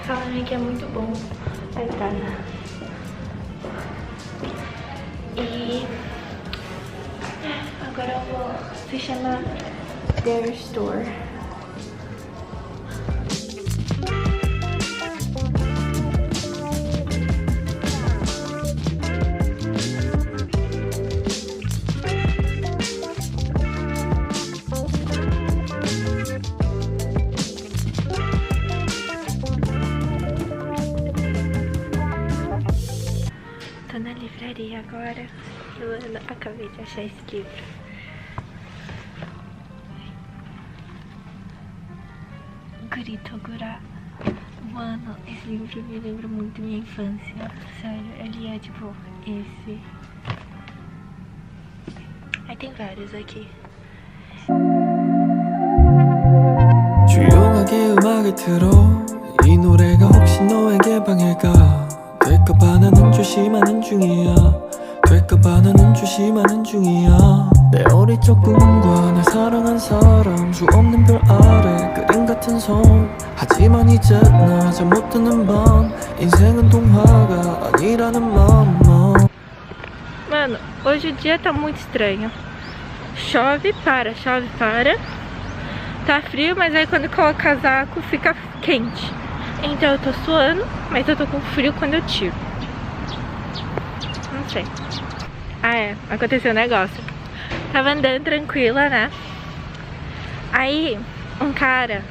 Falaram que é muito bom a entrada. E agora eu vou... se chama Their Store. Tô na livraria agora. Eu acabei de achar esse livro. Guri Togura Mano, esse livro me lembra muito minha infância. Sério, ele é tipo esse. Aí tem vários aqui. 조용하게 음악을 틀어 이 노래가 혹시 너에게 방해가 될까봐 나는 조심하는 중이야. 될까봐 나는 조심하는 중이야. 내 어릴 적 꿈과 날 사랑한 사람 수 없는 별 아래 그림 같은 섬. 하지만 이제 나 잠못 드는 밤 인생은 동화가 아니라는 맘만. Mano, hoje o dia tá muito estranho. Chove, para. Tá frio, mas aí quando coloco casaco fica quente. Então eu tô suando, mas eu tô com frio quando eu tiro. Não sei. Ah, é. Aconteceu um negócio. Tava andando tranquila, né? Aí, um cara,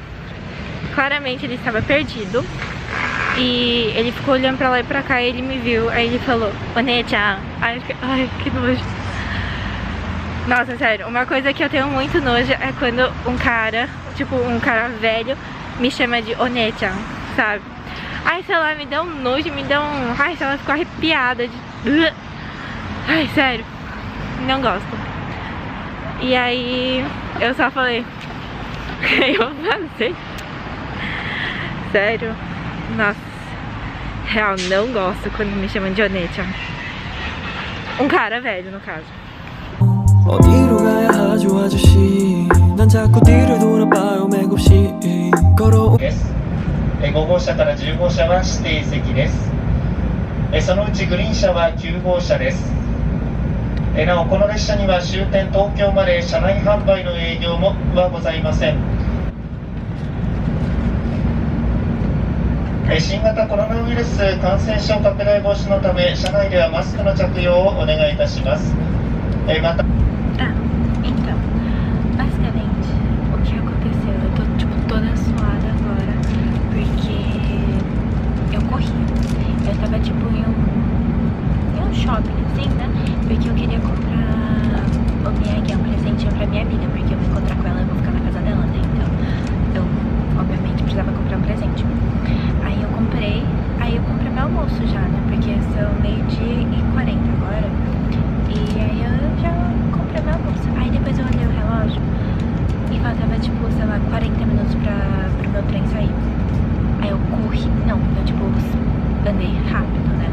claramente ele estava perdido. E ele ficou olhando pra lá e pra cá e ele me viu. Aí ele falou, Onecha. Ai, que nojo. Nossa, sério, uma coisa que eu tenho muito nojo é quando um cara, tipo, um cara velho, me chama de Onecha, sabe? Ai, sei lá, me dá um nojo, me dá um... Ai, sei lá, ficou arrepiada de... Ai, sério, não gosto. E aí, eu só falei... Eu passei. Sério, nossa, real, não gosto quando me chamam de Onecha. Um cara velho, no caso. 어디로 가야 하죠 아저씨 난 자꾸 뒤를 돌아봐요 맥없이 걸어 5号車から10号車は指定席です。そのうちグリーン車は9号車です。なおこの列車には終点東京まで車内販売の営業もはございません。新型コロナウイルス感染症拡大防止のため車内ではマスクの着用をお願いいたします。また Então, basicamente, o que aconteceu? Eu tô, tipo, toda suada agora, porque eu corri. Eu tava, tipo, em um shopping, assim, né? Porque eu queria comprar um presentinho pra minha amiga, porque eu vou encontrar com ela e vou ficar na casa dela, né? Então, eu, obviamente, precisava comprar um presente. Aí eu comprei meu almoço já, né? Porque são 12h40 agora. E aí eu já comprei meu almoço. Aí depois eu olhei o relógio e faltava, tipo, sei lá, 40 minutos pro meu trem sair. Aí eu corri, não, eu tipo, andei rápido, né?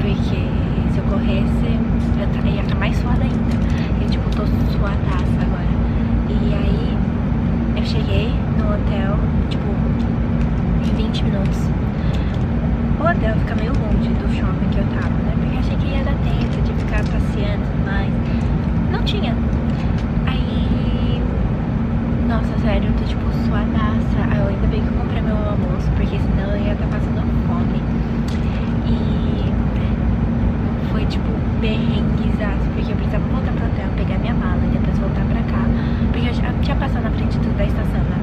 Porque se eu corresse, eu ia estar mais suada ainda. E tipo, tô suadaça agora. E aí eu cheguei no hotel, tipo, em 20 minutos. O hotel fica meio longe do shopping que eu tava, né? Porque eu achei que ia dar tempo de ficar passeando e tudo mais. Não tinha. Aí... Nossa, sério, eu tô tipo suadaça. Aí ainda bem que eu comprei meu almoço, porque senão eu ia estar passando fome. E... foi tipo perrenguezaço, porque eu precisava voltar pro hotel, pegar minha mala e depois voltar pra cá. Porque eu já tinha passado na frente da estação, né?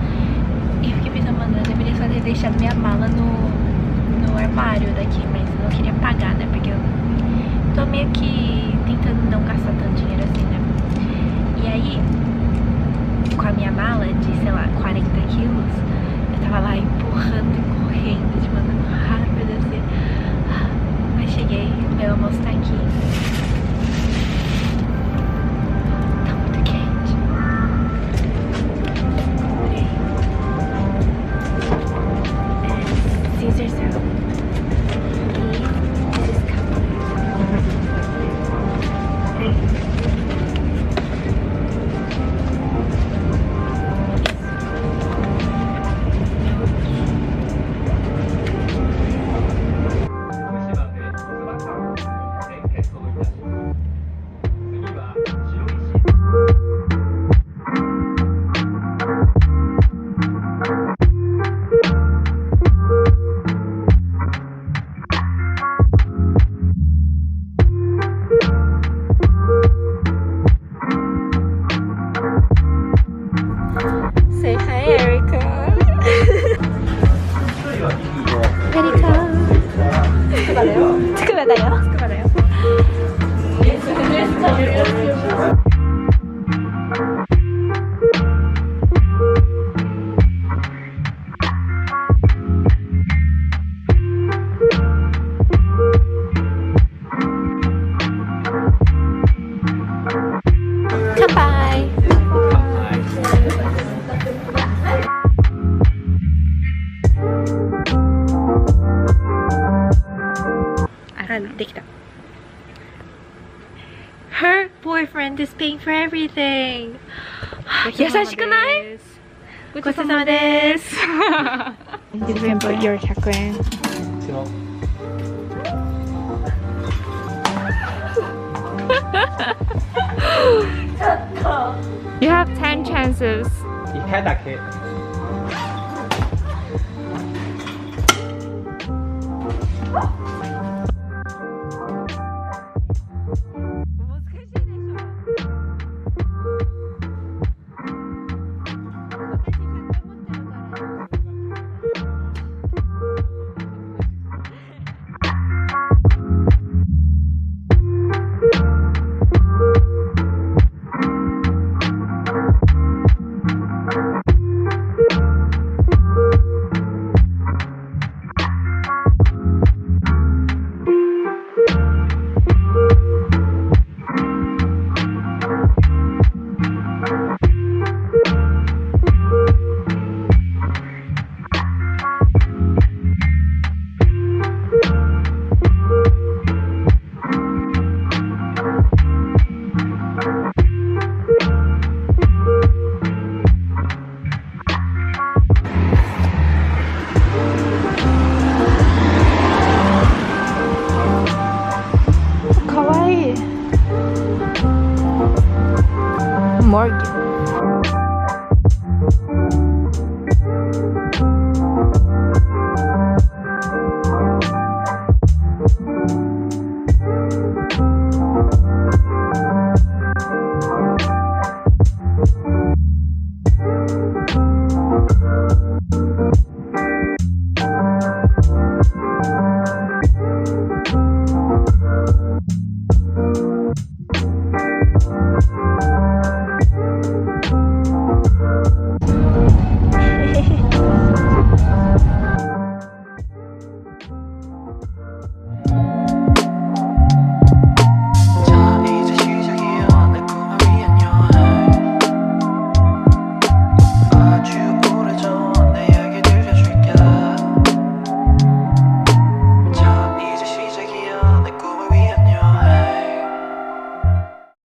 E eu fiquei pensando, mano, eu deveria só ter deixado minha mala no armário daqui, mas eu não queria pagar, né? Porque eu tô meio que tentando não gastar tanto dinheiro assim, né? E aí, com a minha mala de, sei lá, 40 quilos, eu tava lá empurrando e correndo, tipo, andando rápido assim. Mas cheguei, meu almoço tá aqui. Tá muito quente. Caesar salad. あ、できた。Her boyfriend is paying for everything. 優しくない？ごちそうさまです。全部400円。You have 10 chances. 1回だけ。